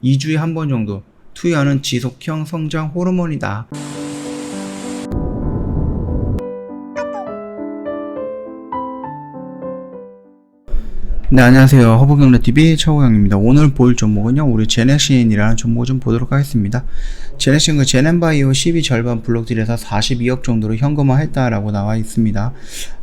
2주에 한 번 정도 투여하는 지속형 성장 호르몬이다. 네, 안녕하세요. 허브경제TV 최호영입니다. 오늘 볼 종목은요, 우리 제넥신이라는 종목을 좀 보도록 하겠습니다. 제넥신 그 제넨바이오 12 절반 블록딜에서 42억 정도로 현금화 했다라고 나와 있습니다.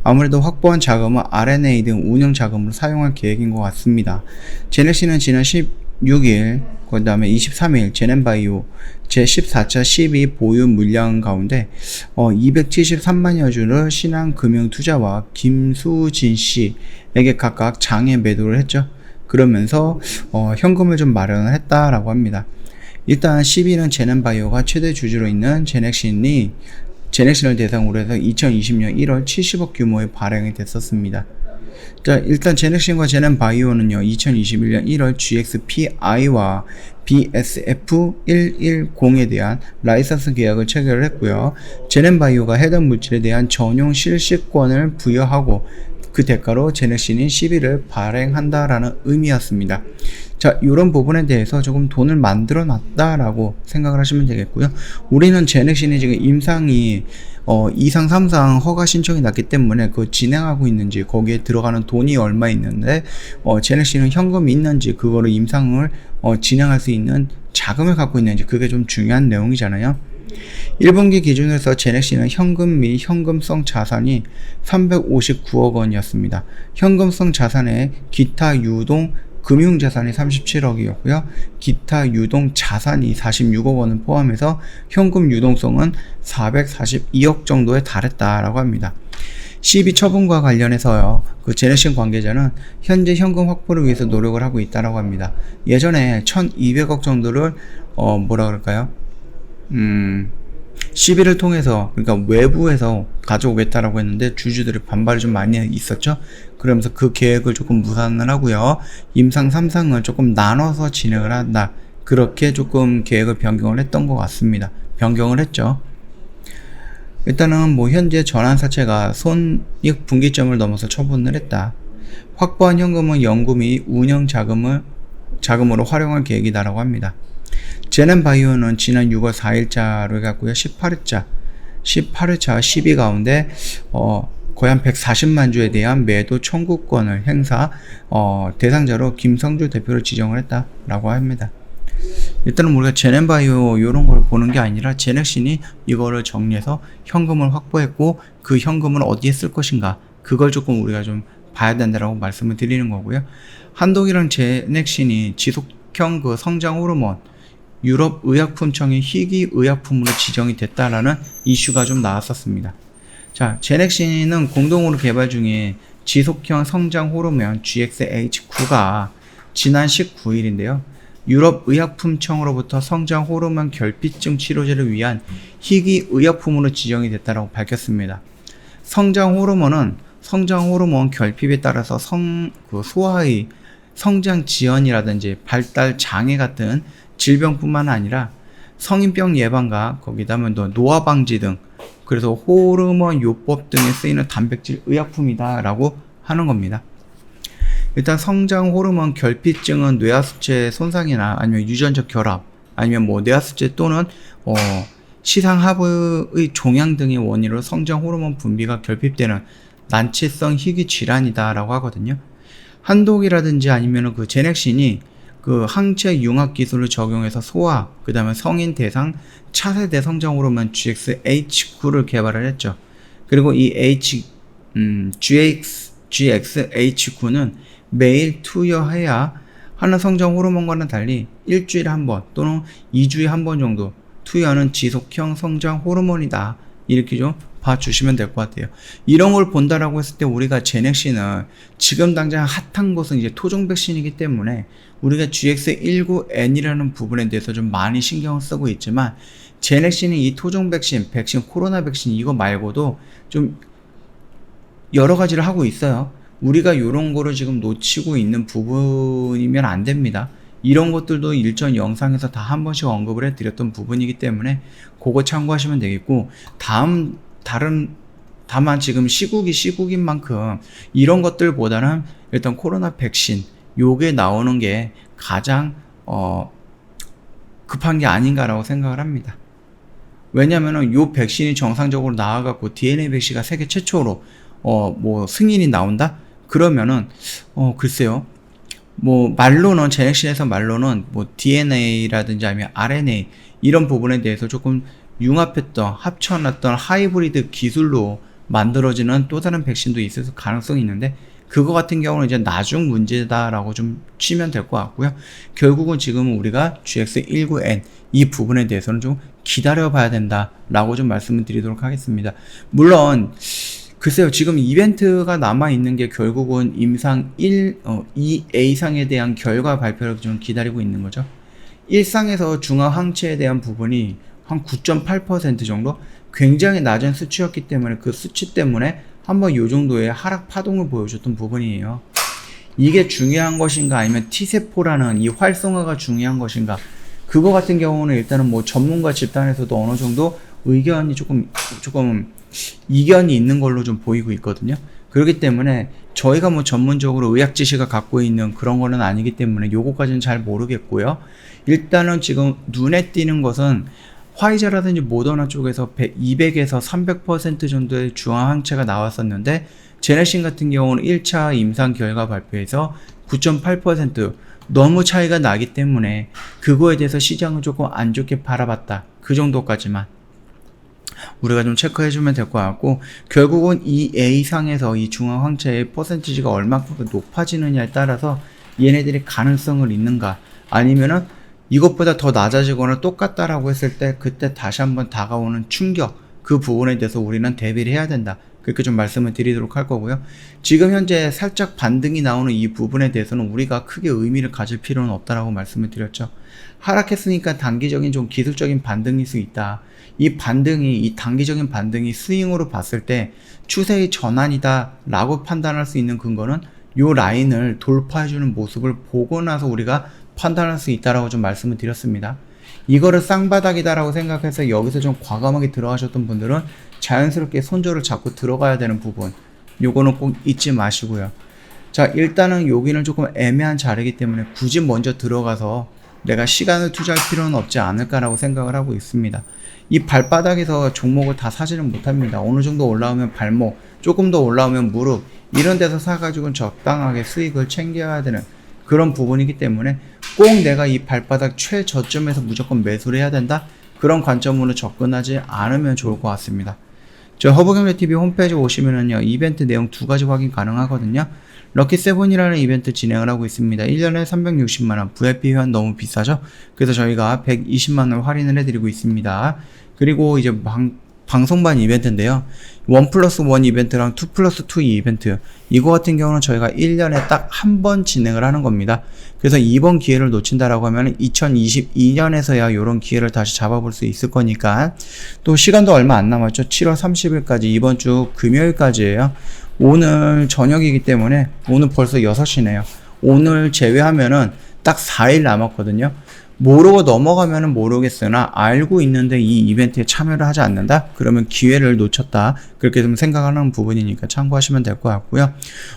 아무래도 확보한 자금은 R&A 등 운영 자금으로 사용할 계획인 것 같습니다. 제넥신은 지난 16일, 그 다음에 23일 제넨바이오 제14차 12 보유 물량 가운데 273만여 주를 신한금융투자와 김수진 씨에게 각각 장외 매도를 했죠. 그러면서 현금을 좀 마련을 했다라고 합니다. 일단 12는 제넨바이오가 최대 주주로 있는 제넥신을 대상으로 해서 2020년 1월 70억 규모의 발행이 됐었습니다. 자, 일단 제넥신과 제넨바이오는요, 2021년 1월 GXPI와 BSF110에 대한 라이선스 계약을 체결을 했고요. 제넨바이오가 해당 물질에 대한 전용 실시권을 부여하고 그 대가로 제넥신이 12를 발행한다라는 의미였습니다. 자, 이런 부분에 대해서 조금 돈을 만들어 놨다라고 생각을 하시면 되겠고요. 우리는 제넥신이 지금 임상이 2상 3상 허가 신청이 났기 때문에 그 진행하고 있는지, 거기에 들어가는 돈이 얼마 있는데 제넥신은 현금이 있는지, 그거를 임상을 진행할 수 있는 자금을 갖고 있는지, 그게 좀 중요한 내용이잖아요. 1분기 기준으로 해서 제넥신은 현금 및 현금성 자산이 359억 원이었습니다. 현금성 자산에 기타 유동 금융자산이 37억이었고요. 기타 유동 자산이 46억 원을 포함해서 현금 유동성은 442억 정도에 달했다라고 합니다. 12 처분과 관련해서요, 그 제넥신 관계자는 현재 현금 확보를 위해서 노력을 하고 있다라고 합니다. 예전에 1200억 정도를 뭐라 그럴까요? 12를 통해서, 그러니까 외부에서 가져오겠다라고 했는데 주주들의 반발이 좀 많이 있었죠. 그러면서 그 계획을 조금 무산을 하고요, 임상 3상을 조금 나눠서 진행을 한다, 그렇게 조금 계획을 변경을 했던 것 같습니다. 변경을 했죠. 일단은 뭐 현재 전환사채가 손익 분기점을 넘어서 처분을 했다. 확보한 현금은 연구 및 운영 자금으로 활용할 계획이다라고 합니다. 제넨바이오는 지난 6월 4일자로 해갖고요, 18회차 12 가운데 거의 한 140만 주에 대한 매도 청구권을 행사, 대상자로 김성주 대표를 지정을 했다라고 합니다. 일단은 우리가 제넨바이오 이런 걸 보는 게 아니라 제넥신이 이거를 정리해서 현금을 확보했고, 그 현금을 어디에 쓸 것인가, 그걸 조금 우리가 좀 봐야 된다라고 말씀을 드리는 거고요. 한독이랑 제넥신이 지속형 그 성장 호르몬, 유럽 의약품청의 희귀 의약품으로 지정이 됐다라는 이슈가 좀 나왔었습니다. 자, 제넥신은 공동으로 개발 중인 지속형 성장 호르몬 GXH9가 지난 19일인데요. 유럽 의약품청으로부터 성장 호르몬 결핍증 치료제를 위한 희귀 의약품으로 지정이 됐다고 밝혔습니다. 성장 호르몬은 성장 호르몬 결핍에 따라서 소아의 성장 지연이라든지 발달 장애 같은 질병뿐만 아니라 성인병 예방과 거기다 노화 방지 등, 그래서 호르몬 요법 등에 쓰이는 단백질 의약품이다라고 하는 겁니다. 일단 성장 호르몬 결핍증은 뇌하수체 손상이나 아니면 유전적 결합, 아니면 뭐 뇌하수체 또는 시상하부의 종양 등의 원인으로 성장 호르몬 분비가 결핍되는 난치성 희귀 질환이다라고 하거든요. 한독이라든지 아니면 그 제넥신이 그 항체 융합 기술을 적용해서 소아, 그 다음에 성인 대상 차세대 성장 호르몬 GXH9를 개발을 했죠. 그리고 이 GXH9는 매일 투여해야 하는 성장 호르몬과는 달리 일주일에 한 번 또는 2주에 한 번 정도 투여하는 지속형 성장 호르몬이다, 이렇게 좀 봐주시면 될 것 같아요. 이런 걸 본다라고 했을 때 우리가 제넥신은 지금 당장 핫한 것은 이제 토종 백신이기 때문에 우리가 GX19N이라는 부분에 대해서 좀 많이 신경을 쓰고 있지만, 제넥신이 이 토종 백신, 코로나 백신 이거 말고도 좀 여러 가지를 하고 있어요. 우리가 이런 거를 지금 놓치고 있는 부분이면 안 됩니다. 이런 것들도 일전 영상에서 다 한 번씩 언급을 해드렸던 부분이기 때문에 그거 참고하시면 되겠고, 다만 지금 시국인 만큼 이런 것들보다는 일단 코로나 백신 요게 나오는 게 가장 급한 게 아닌가라고 생각을 합니다. 왜냐면은 요 백신이 정상적으로 나와갖고 DNA 백신가 세계 최초로 뭐 승인이 나온다? 그러면은 글쎄요. 뭐 말로는 제넥신에서 말로는 뭐 DNA라든지 아니면 RNA 이런 부분에 대해서 조금 융합했던 합쳐놨던 하이브리드 기술로 만들어지는 또 다른 백신도 있을 가능성이 있는데 그거 같은 경우는 이제 나중 문제다라고 좀 치면 될 것 같고요. 결국은 지금 우리가 GX19N 이 부분에 대해서는 좀 기다려 봐야 된다라고 좀 말씀을 드리도록 하겠습니다. 물론 글쎄요, 지금 이벤트가 남아있는 게 결국은 임상 2A상에 대한 결과 발표를 좀 기다리고 있는 거죠. 1상에서 중화항체에 대한 부분이 한 9.8% 정도? 굉장히 낮은 수치였기 때문에 그 수치 때문에 한번 요 정도의 하락 파동을 보여줬던 부분이에요. 이게 중요한 것인가 아니면 T세포라는 이 활성화가 중요한 것인가? 그거 같은 경우는 일단은 뭐 전문가 집단에서도 어느 정도 의견이 조금 이견이 있는 걸로 좀 보이고 있거든요. 그렇기 때문에 저희가 뭐 전문적으로 의학 지식을 갖고 있는 그런 거는 아니기 때문에 요거까지는 잘 모르겠고요. 일단은 지금 눈에 띄는 것은 화이자라든지 모더나 쪽에서 200에서 300% 정도의 중화항체가 나왔었는데 제네신 같은 경우는 1차 임상 결과 발표에서 9.8% 너무 차이가 나기 때문에 그거에 대해서 시장은 조금 안 좋게 바라봤다. 그 정도까지만 우리가 좀 체크해주면 될 것 같고 결국은 이 A상에서 이 중화항체의 퍼센티지가 얼마큼 높아지느냐에 따라서 얘네들이 가능성을 있는가 아니면은 이것보다 더 낮아지거나 똑같다라고 했을 때 그때 다시 한번 다가오는 충격 그 부분에 대해서 우리는 대비를 해야 된다. 그렇게 좀 말씀을 드리도록 할 거고요. 지금 현재 살짝 반등이 나오는 이 부분에 대해서는 우리가 크게 의미를 가질 필요는 없다라고 말씀을 드렸죠. 하락했으니까 단기적인 좀 기술적인 반등일 수 있다. 이 단기적인 반등이 스윙으로 봤을 때 추세의 전환이다 라고 판단할 수 있는 근거는 요 라인을 돌파해주는 모습을 보고 나서 우리가 판단할 수 있다라고 좀 말씀을 드렸습니다. 이거를 쌍바닥이다라고 생각해서 여기서 좀 과감하게 들어가셨던 분들은 자연스럽게 손절을 잡고 들어가야 되는 부분 요거는 꼭 잊지 마시고요. 자, 일단은 여기는 조금 애매한 자리이기 때문에 굳이 먼저 들어가서 내가 시간을 투자할 필요는 없지 않을까라고 생각을 하고 있습니다. 이 발바닥에서 종목을 다 사지는 못합니다. 어느 정도 올라오면 발목, 조금 더 올라오면 무릎 이런 데서 사가지고는 적당하게 수익을 챙겨야 되는 그런 부분이기 때문에 꼭 내가 이 발바닥 최저점에서 무조건 매수를 해야 된다? 그런 관점으로 접근하지 않으면 좋을 것 같습니다. 저 허브경제TV 홈페이지 오시면은요, 이벤트 내용 두 가지 확인 가능하거든요. 럭키7이라는 이벤트 진행을 하고 있습니다. 1년에 360만원, VIP 회원 너무 비싸죠? 그래서 저희가 120만원 할인을 해드리고 있습니다. 그리고 이제 방송반 이벤트인데요. 1+1 이벤트랑 2+2 이벤트. 이거 같은 경우는 저희가 1년에 딱 한 번 진행을 하는 겁니다. 그래서 이번 기회를 놓친다라고 하면 2022년에서야 이런 기회를 다시 잡아볼 수 있을 거니까 또 시간도 얼마 안 남았죠. 7월 30일까지 이번 주 금요일까지예요. 오늘 저녁이기 때문에 오늘 벌써 6시네요. 오늘 제외하면은 딱 4일 남았거든요. 모르고 넘어가면은 모르겠으나 알고 있는데 이 이벤트에 참여를 하지 않는다? 그러면 기회를 놓쳤다. 그렇게 좀 생각하는 부분이니까 참고하시면 될 것 같고요.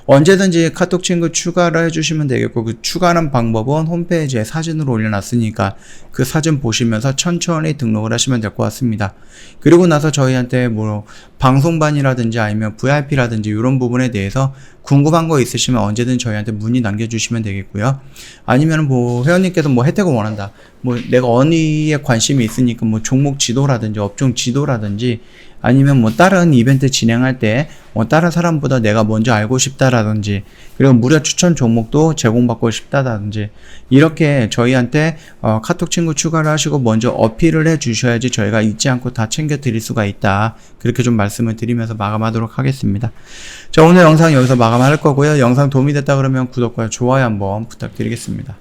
언제든지 카톡 친구 추가를 해주시면 되겠고 그 추가하는 방법은 홈페이지에 사진으로 올려놨으니까 그 사진 보시면서 천천히 등록을 하시면 될 것 같습니다. 그리고 나서 저희한테 뭐 방송반이라든지 아니면 VIP라든지 이런 부분에 대해서 궁금한 거 있으시면 언제든 저희한테 문의 남겨주시면 되겠고요. 아니면 뭐 회원님께서 뭐 혜택을 원한다. 뭐 내가 어디에 관심이 있으니까 뭐 종목 지도라든지 업종 지도라든지 아니면 뭐 다른 이벤트 진행할 때 뭐 다른 사람보다 내가 먼저 알고 싶다라든지 그리고 무료 추천 종목도 제공받고 싶다라든지 이렇게 저희한테 카톡 친구 추가를 하시고 먼저 어필을 해 주셔야지 저희가 잊지 않고 다 챙겨 드릴 수가 있다. 그렇게 좀 말씀을 드리면서 마감하도록 하겠습니다. 자, 오늘 영상 여기서 마감할 거고요. 영상 도움이 됐다 그러면 구독과 좋아요 한번 부탁드리겠습니다.